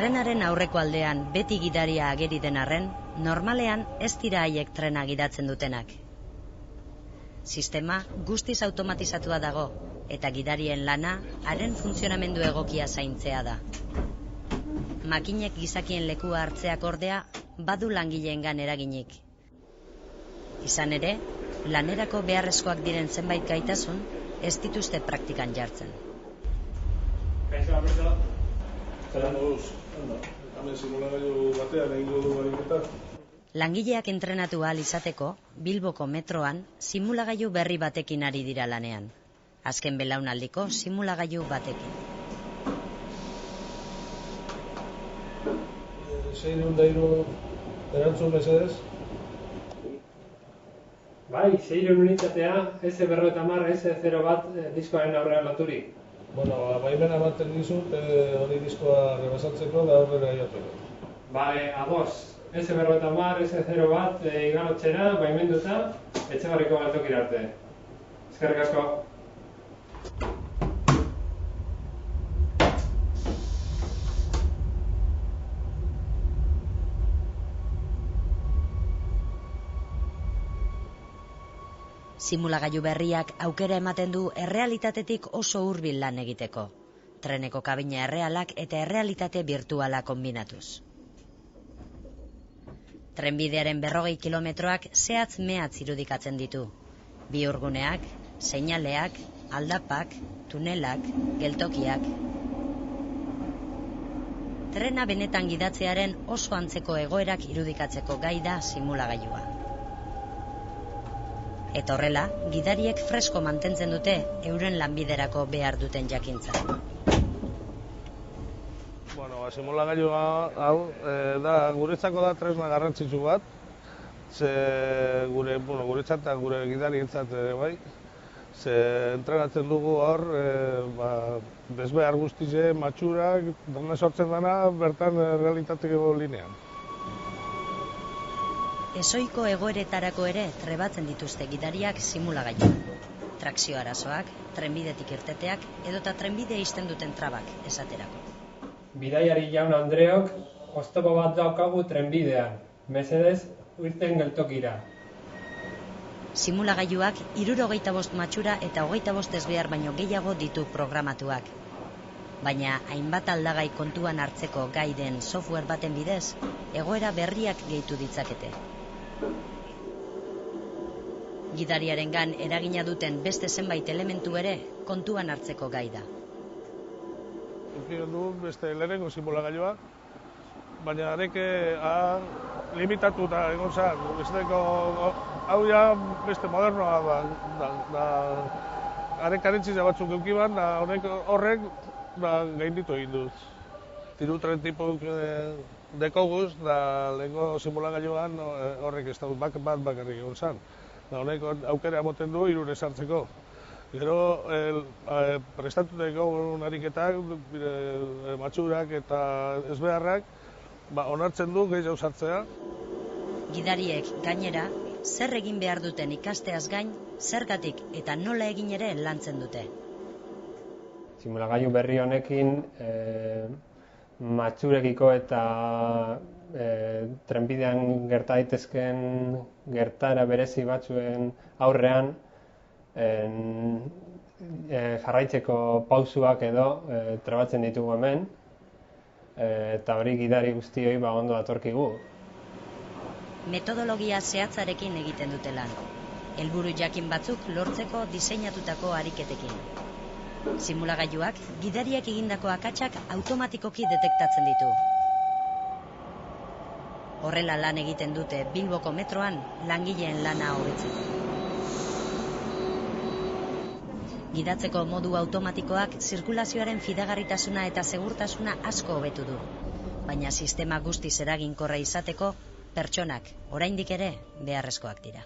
Trenaren aurreko aldean beti gidaria ageri den arren, normalean ez dira haiek trena gidatzen dutenak. Sistema guztiz automatizatua dago, eta gidarien lana haren funtzionamendu egokia zaintzea da. Makinek gizakien lekua hartzeak ordea, badu langileengan eraginik. Izan ere, lanerako beharrezkoak diren zenbait gaitasun, ez dituzte praktikan jartzen. Kaixo, Alberto. Zeran moduz, hemen simulagailu batean egingo du ariketa. Langileak entrenatu ahal izateko, Bilboko metroan simulagailu berri batekin ari dira lanean. Azken belaunaldiko simulagailu batekin. 603 erantzun mesedez. Bai, 600 unitatea, S50, S01 diskoaren aurrean loturik. Bueno, baimena ematen dizut, hori diskoa rebasatzeko da aurrera jateko. Bale, ados. S50, S01 iganotxera, baimenduta, Etxebarriko geltokira arte. Eskerrik asko. Simulagailu berriak aukera ematen du errealitatetik oso hurbil lan egiteko. Treneko kabina errealak eta errealitate birtuala kombinatuz. Trenbidearen 40 kilometroak zehatz mehatz irudikatzen ditu. Bihurguneak, seinaleak, aldapak, tunelak, geltokiak. Trena benetan gidatzearen oso antzeko egoerak irudikatzeko gai da simulagailua. Eta horrela, gidariek fresko mantentzen dute euren lanbiderako behar duten jakintza. Bueno, simulagailua hau da guretzako da tresna garrantzitsu bat. Ze guretzat eta gure gidarientzat ere bai. Ze entrenatzen dugu hor, desbehar guztize, matxurak, dana sortzen dana bertan realitateko linean. Ezoiko egoeretarako ere trebatzen dituzte gidariak simulagailuan. Trakzio arazoak, trenbidetik irteteak edota trenbidea ixten duten trabak esaterako. Bidaiari jaun Andreok, oztopo bat daukagu trenbidean. Mesedez, irten geltokira. Simulagailuak 75 matxura eta 25 desbehar baino gehiago ditu programatuak. Baina hainbat aldagai kontuan hartzeko gai den software baten bidez, egoera berriak gehitu ditzakete. Gidariarengan eragina duten beste zenbait elementu ere kontuan hartzeko gai da. Ukiren du beste lehenengo simulagailua, baina areke limitatuta egon zen. Besteko hau ja beste modernoa da. Arekarentziza batzuk eukiban, da horrek gainditu egin dut. Tirutren tipuk dekoguz, da lehenko simulagailuan horrek ez da bat bakarrik egon zen. Honek aukera emoten du irure sartzeko. Gero prestatuteko ariketak, matxurak eta ezbeharrak onartzen du gehiago sartzea. Gidariek gainera, zer egin behar duten ikasteaz gain, zergatik eta nola egin ere lantzen dute. Simulagailu berri honekin matxurekiko eta trenbidean gerta daitezkeen gertara berezi batzuen aurrean jarraitzeko pausuak edo trebatzen ditugu hemen eta hori gidari guztioi ondo datorkigu. Metodologia zehatzarekin egiten dute lan. Helburu jakin batzuk lortzeko diseinatutako ariketekin. Simulagailuak gidariak egindako akatsak automatikoki detektatzen ditu. Horrela lan egiten dute Bilboko metroan langileen lana hobetzeko. Gidatzeko modu automatikoak zirkulazioaren fidagarritasuna eta segurtasuna asko hobetu du. Baina sistema guztiz eraginkorra izateko, pertsonak oraindik ere beharrezkoak dira.